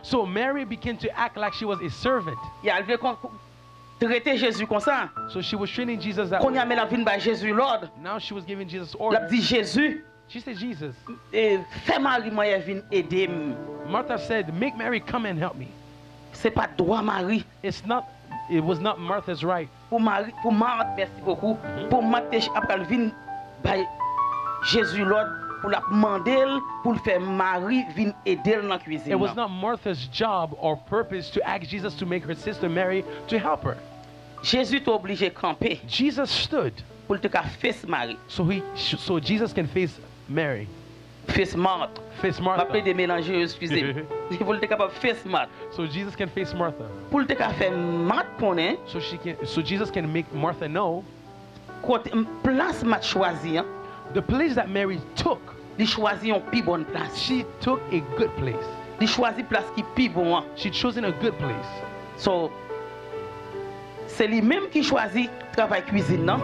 So Mary began to act like she was a servant. Et elle veut traiter Jésus comme ça. So she was treating Jesus that Qu'on y way. a mis la vie de Jésus l'ordre. Now she was giving Jesus Elle a orders. dit Jésus, She said, Jesus. fais Marie moi venir aider. Martha said, make Mary come and help me. C'est pas droit Marie. It was not Martha's right. Pour Marie, pour Marthe, merci beaucoup. Pour Marthe, après venir Jésus l'ordre pour la demander pour le faire Marie venir aider dans la cuisine. It was not Martha's job or purpose to ask Jesus to make her sister Mary to help her. Jésus est obligé de camper Jesus stood pour te faire Marie. so Jesus can face Mary. Face Marthe. Face Pas Martha. de mélanger, excusez-moi. Il faut être capable de face Marthe. So Jesus can face Martha. Pour te faire Marthe connaît, So Jesus can make Martha know côté place Marthe choisi, the place that Mary took. il choisit une plus bonne place. She took a good place. Il choisit place qui plus bon. She chosen a good place. So c'est lui-même qui choisit travail cuisine non?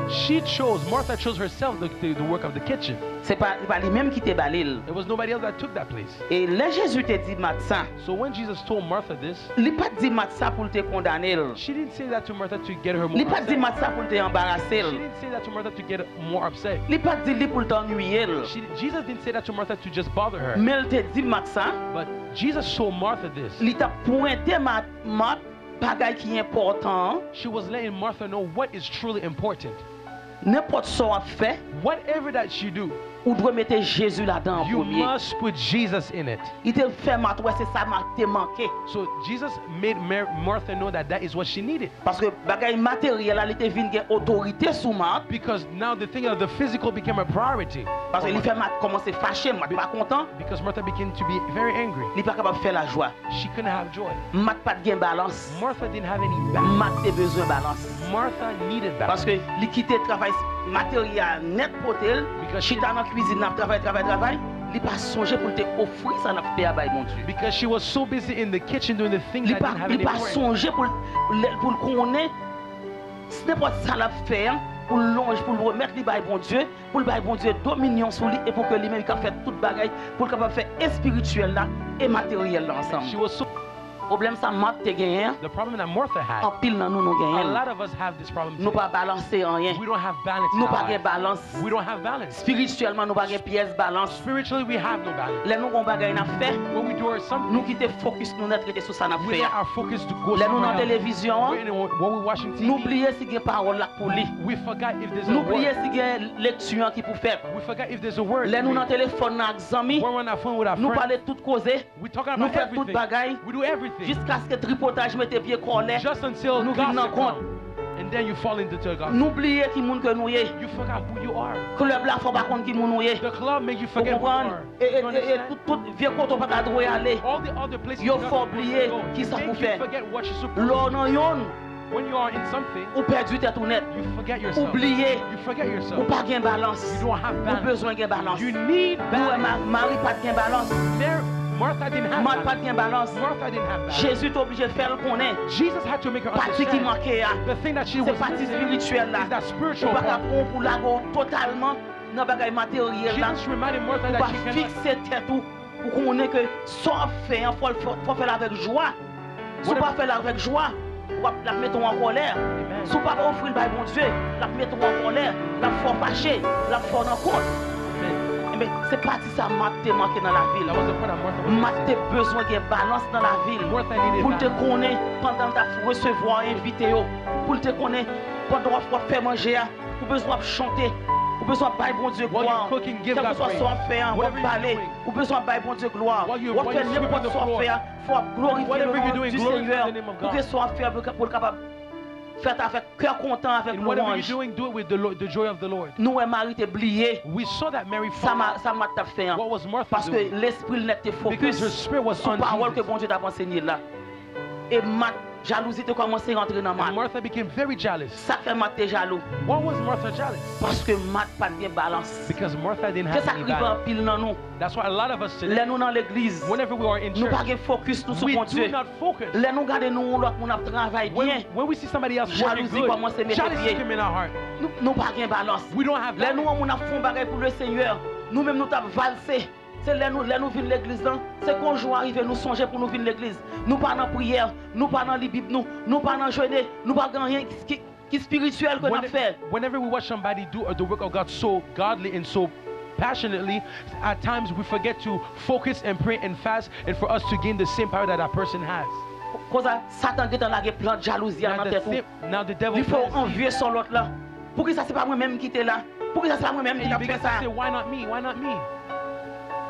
Martha chose herself the work of the kitchen. C'est pas lui-même qui te balil. There was nobody else that took that place. Et là Jésus te dit Marthe ça. So when Jesus told Martha this, Il pas dit Marthe ça pour te condamner. she didn't say that to Martha to get her more Il pas dit upset. Marthe ça pour te embarrasser. She didn't say that to Martha to get more upset. Il pas dit pour t'ennuyer. Jesus didn't say that to Martha to just bother her. Mais il te dit Marthe ça. But Jesus told Martha this. Il t'a pointé Marthe bagay qui est important. She was letting Martha know what is truly important. N'importe ce qu'on fait, Whatever that you do, ou doit mettre Jésus là-dedans en you premier. must put Jesus in it. Il te fait Marthe, ouais, c'est ça Marthe te manqué. So Jesus made Martha know that is what she needed. Parce que bagay matériel là, il te vient gen autorité sur Marthe. Because now the thing of the physical became a priority. Parce que il fait Marthe commencer fâché, Marthe pas content. Because Martha began to be very angry. Il pas capable de faire la joie. She couldn't have joy. Marthe pas de gain balance. Martha didn't have any balance. Marthe a besoin de balance. Martha needed Parce balance. que il quitté travail matériel net pour elle. Because Chita dans la cuisine, n'a travail. Il pas songer pour te offrir ça n'a fait à mon Dieu. Because she was so busy in the kitchen doing the things Il that didn't have pas any pas importance. songer pour le connaître. Ce n'est pas ça la faire pour longe pour le remettre li bail bon Dieu, pour le bail bon Dieu dominion sur lui et pour que lui-même capable faire toute bagaille pour capable faire et spirituel là et matériel là ensemble. She was so. Problème ça Marthe te gagné. The problem that Martha En had. pile dans nous A gagné. lot of us have this problem. Nous Today. pas balancer en rien. We don't have balance. in Nous our pas gain life. balance. We don't have balance. Spirituellement nous pas gain pièce balance. Spiritually, we have no balance. Les nous on bagaille n'a fait. When we do our Nous something, qui te focus nous net traiter sur ça n'a we fait. let our focus to go Les nous dans somewhere else. télévision, When we're watching TV, n'oubliez si gain parole là pour lui. we forgot if there's a N'oubliez word. si gain lecture qui pour faire. We forgot if there's a word. Les to nous dans read. téléphone avec amis. When we're on our phone with our Nous friends, parler tout causer. we're talking Nous about faire toute everything. bagaille We do everything. jusqu'à ce que tripotage mette pied colère. Just until Nous venons gossip compte. comes. And then you fall into the gossip. N'oubliez qui moun que nous y. You forgot who you are. Club là faut pas compte qui moun nous y. The club make you Vous forget who you comprenez? are. Et You understand? tout vieux côté pas qu'à droit aller. All the other places Yo you're not faut supposed oublier to go. qui ça Make pour you faire. forget what you're supposed L'on to en do. yon When you are in something, ou perdu tête ou net. you forget yourself. Oubliez You forget ou yourself. pas gain balance. You don't have Ou balance. besoin gain balance. You need Nous balance. Marie pas gain balance. Martha didn't have Marthe pas balance. gain balance. Martha didn't have balance. Jésus est obligé de faire le connaître. Jesus had to make her Partie qui understand. manquait là. The thing that she C'est was partie missing spirituelle là. is that Ou spiritual pas part. prendre pour la go totalement dans bagaille matériel là. Jesus reminded Martha Ou that pas she cannot. fixer tête ou pour qu'on ait que ça fait faut faire avec joie. Si pas faire avec joie, ou la mettre en colère. Amen. Si pas offrir le bail bon Dieu, la mettre en colère, la fort fâché, la fort en compte. Amen. Mais c'est parti ça Marthe te manqué dans la ville. That was the part that Martha was Marthe te besoin de balance dans la ville. Martha needed Pour te balance. connaître pendant ta recevoir invité yo. Pour te connaître pendant qu'on faire manger, ou besoin de chanter. Ou besoin de bailler bon Dieu While gloire. you're cooking, give Quel que God soit praise. ce qu'on fait, on va Whatever you're parler. doing. Ou besoin de bailler bon Dieu gloire. While you're Ou faire sweeping n'importe the ce qu'on floor. fait, faut glorifier Whatever le you're nom doing, du glorify Seigneur. the name of Pour God. que soit fait pour le capable faire avec cœur content avec And whatever louange. you're doing, do it with the joy of the Lord. Nous et Marie t'es oublié. We saw that Mary Ça fought. m'a fait. What was Martha Parce que doing? l'esprit net te Because her focus spirit was sur on la parole que Jesus. bon Dieu t'a enseigné là. Et ma jalousie te commencé à rentrer dans And ma. Martha became very jealous. Ça fait Marthe t'es jaloux. Why was Martha jealous? Parce que Marthe pas de balance. Because Martha didn't Que have ça any arrive en balance. pile dans nous. That's why a lot of us today, Là nous dans l'église. whenever we are in Nous pas church, de focus nous sur we bon do Dieu. not focus. Là nous garder nous l'autre mon travail bien. When we see somebody else working Jalousie good, commence à mettre jealousy pied. come in our heart. Nous pas de balance. We don't have Là balance. nous on a fond bagaille pour le Seigneur. Nous même nous t'a valsé. c'est là nous venons l'église là, c'est qu'on joue arriver nous songer pour nous venir l'église. Nous pas dans prière, nous pas dans la Bible nous pas dans jeûner, nous pas dans rien qui spirituel qu'on a fait. Whenever we watch somebody do the work of God so godly and so passionately, at times we forget to focus and pray and fast and for us to gain the same power that that person has. Cause Satan get dans la plan de jalousie dans tête. Now the devil Il faut envier sur l'autre là. Pour que ça c'est pas moi même qui était là. Pour que ça c'est pas moi même qui a fait ça. Why not me? Why not me?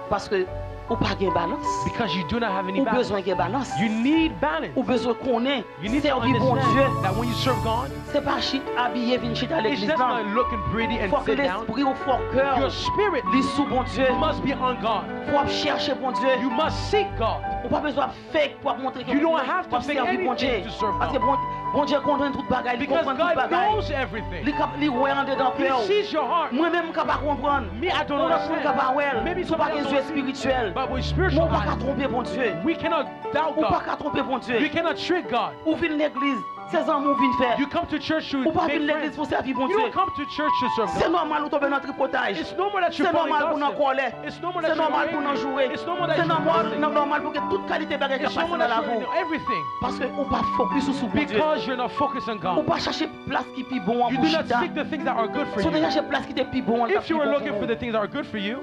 Parce que ou pas gain balance. Because you do not have any ou balance. besoin gain balance. You need balance. Ou besoin connaître. You need to servir bon Dieu. understand that when you serve God, c'est pas shit habillé venir shit à it's l'église just là. not looking pretty and Faut que sit down. l'esprit ou fort cœur Your spirit li sous bon Dieu. must be on God. Faut chercher bon Dieu. You must seek God. Ou pas besoin de fake pour montrer que You don't have to fake anything to serve parce que God. bon Dieu comprend toute bagaille, il Because comprend toute God bagaille. knows everything. Li ouais en dedans He cœur. sees your heart. Moi-même capable comprendre. Me, I don't On a pas capable understand. Maybe ouais. Sous pas somebody else yeux don't see. spirituel. But with On spiritual pas qu'à eyes, tromper bon Dieu. we cannot doubt On pas God. qu'à tromper bon Dieu. We cannot trick God. Ou vient l'église, c'est ça mon vient faire. You come to church to Ou pas make venir l'église friends. pour servir bon You Dieu. don't come to church to serve C'est God. normal ou tomber dans tripotage. It's normal that C'est you're falling normal pour nous gossip. colère. It's normal C'est that you're normal pour nous angry. jouer. It's normal that C'est you're cursing. normal pour que toute qualité de bagaille It's passe normal dans that la you're vie. in everything. Parce que on pas focus sur bon Dieu. Because you're not focused on Ou God. pas chercher place qui est bon en You do not bouchita. seek the things that are good for Si on you. chercher place qui est plus bon en If you were looking for the things that are good for you,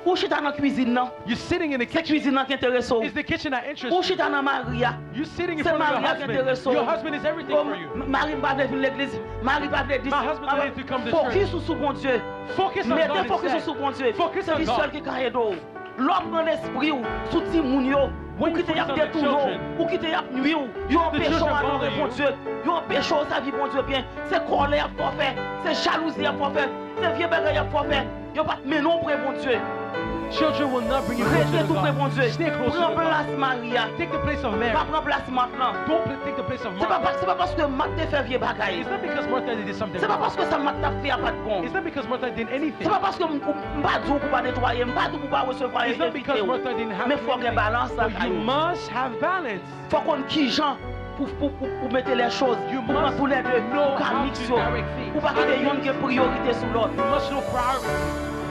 ou chita dans la cuisine non. you're sitting in the C'est kitchen. cuisine qui intéresse ou. It's the kitchen that interests Ou you. chita dans Maria. You're sitting in C'est front of your Maria qui intéresse husband. Your husband is everything for you. Marie pas venir l'église. Marie pas venir My husband doesn't need to come to focus sur bon Dieu. Focus on Mettez God focus instead. sur bon Dieu. Focus C'est on lui God. seul qui carré d'eau. L'homme dans l'esprit ou sous ti moun yo. When Ou you qui te y a focus on des the toujours. children, Ou qui te y a nuit ou. Yo the empêche children à adorer bother bon you. Dieu. Yo empêche sa vie bon Dieu bien. C'est colère faut faire. C'est jalousie faut faire. C'est vieux bagaille faut faire. Yo pas mais non pour bon Dieu. Children will not bring you closer Restez to tout près bon God. Dieu. Stay close to Prends God. place Maria. Take the place of Mary. Pas prendre place maintenant. Don't take the place of C'est Martha. pas parce que Marthe te fait vieux bagaille. It's not because Martha did something C'est pas wrong. parce que ça Marthe t'a fait à pas de bon. It's not because Martha did anything. C'est pas parce que m'pas dit pour pas nettoyer, m'pas dit pour pas recevoir It's not because Martha didn't have mais to faut do qu'il y ait balance là. anything. But you must have balance. Faut qu'on qui gens pour mettre les choses. You Pour prendre must tous les deux. know Pour how mixer. to direct things. Pour pas qu'il y ait une qui ait priorité sur l'autre. You must know priority.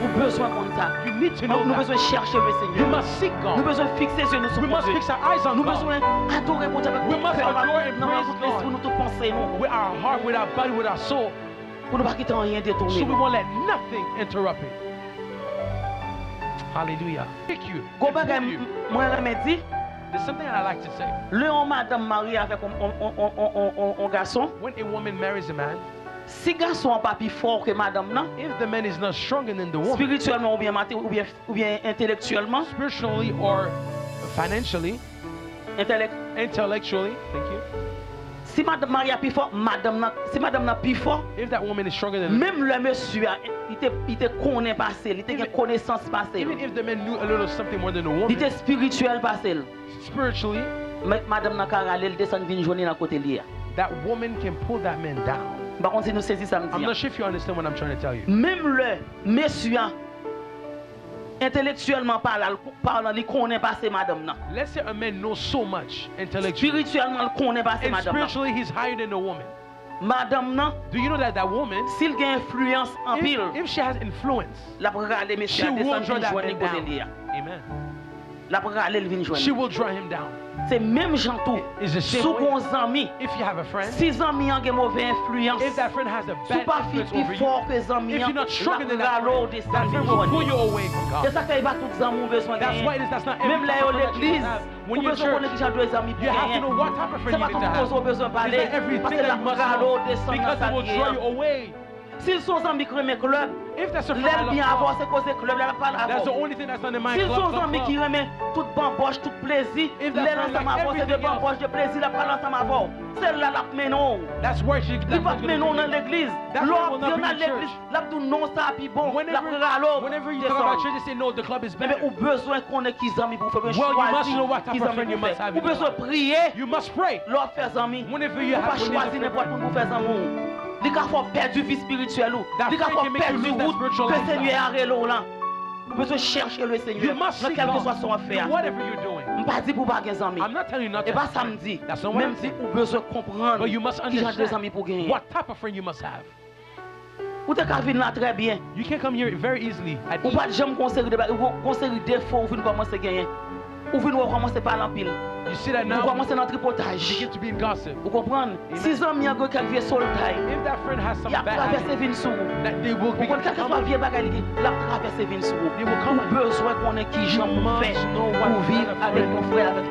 Ou besoin comme ça. You need to know Nous that. besoin chercher le You Seigneur. must seek Nous God. besoin fixer sur nous sur We must Dieu. fix our eyes on Nous God. besoin adorer mon Dieu avec We tout must cœur, adore and dans praise notre God. esprit, nous tout penser nous. With our heart, with our body, with our soul. Pour ne pas quitter rien détourner. So we won't let nothing interrupt it. Hallelujah. Thank you. Go bagay moi remè di, There's something I like to say. le on madame mariée avec un garçon, When a woman marries a man, si garçon n'est pas plus fort que madame non, if the man is not stronger than the woman, spirituellement ou bien intellectuellement, spiritually or financially, intellectually, thank you. si madame mariée plus fort, si madame n'a plus fort, If that woman is stronger than même le monsieur il te connaît passé, il te Even- connaissance passé, even if the man knew a little something more than the il woman, te spirituel passé. spiritually, Madame n'a qu'à aller, elle descend vinn journée dans côté lié. that woman can pull that man down. Par contre si nous saisissons I'm samedi. not sure if you understand what I'm trying to tell you. Même le monsieur intellectuellement parlant, il connaît passer madame non. Let's say a man knows so much intellectually, Spirituellement, il connaît passer and madame non. spiritually he's higher than the woman. Madame non, Do you know that that woman, s'il a influence en pile, if she has influence, la pour aller she monsieur will descend draw vinn that journée man côté down. lié. Amen. La pour aller vinn She journée. will draw him down. C'est même gens tout. It's the same Sous way. bons amis, If you have a friend, si amis ont une mauvaise influence, if that friend has a sous bad pas influence plus over you, fort que amis, if you're not stronger than that la friend, that friend will pull you away from C'est God. ça qu'il y a tous amis ont besoin de That's why gagner. that's not every Même là type à of friend that you l'église, have. vous When you're besoin church, connaître qui j'ai deux amis you have to bien. know what type of friend C'est you pas need to tout have. besoin It's parler not everything parce que that la you must parole know, descend because it will draw you dans away. S'ils sont amis qui remet club, If that's a friend I l'aime love bien God, avoir, c'est cause club, là pas that's the avant. only thing that's not in my S'ils club. sont amis qui remet toute bamboche, tout plaisir, If that l'aime friend ensemble like avant, c'est de everything else, bamboche, de plaisir, la parole ensemble avant. Celle-là, la menon. That's where she. Il That's va what's mener gonna non be. dans l'église. That's why we'll L'autre, not il y en be a in l'église. church. Là, tout non, ça, puis bon. La Whenever you talk about church, they say no, the club is Mais better. ou besoin qu'on ait qui amis pour faire un Well, you must choisir. know what type qui of amis friend you pour must faire. have Ou in your besoin life. prier. You must pray. L'autre faire amis. Whenever you Ou pas have choisir n'importe quoi pour faire amour. Il a fait perdre vie spirituelle ou. That Il a friend can fait make you perdre lose that route spiritual que le lifestyle. Seigneur a rélo là. Vous besoin chercher le You Seigneur must dans seek quel que soit God son affaire. in whatever you're doing. Je ne pas dire pour pas gagner amis. I'm not telling you not Et to. pas have friends. samedi. That's not what Même I'm si saying. vous besoin comprendre But you must qui j'ai deux amis understand pour gagner. what type of friend you must have. Ou te ka vin là très bien. You can come here very easily at Ou ease. pas jamais conseiller conseiller défaut ou vinn commencer gagner. Ou vinn commencer par l'empile. You see that Ou now, commencer dans you tripotage. begin to be in gossip. Vous comprenez? Si amis a quelqu'un qui est soltail, If that friend has some il a bad traversé habit, vin sous. that they will Vous begin comprenez? to Quel que come soit up, vieux bagage, il a traversé vin sous. they will come Ou besoin qu'on ait qui j'en must fait know what pour vivre kind of avec friend mon frère, avec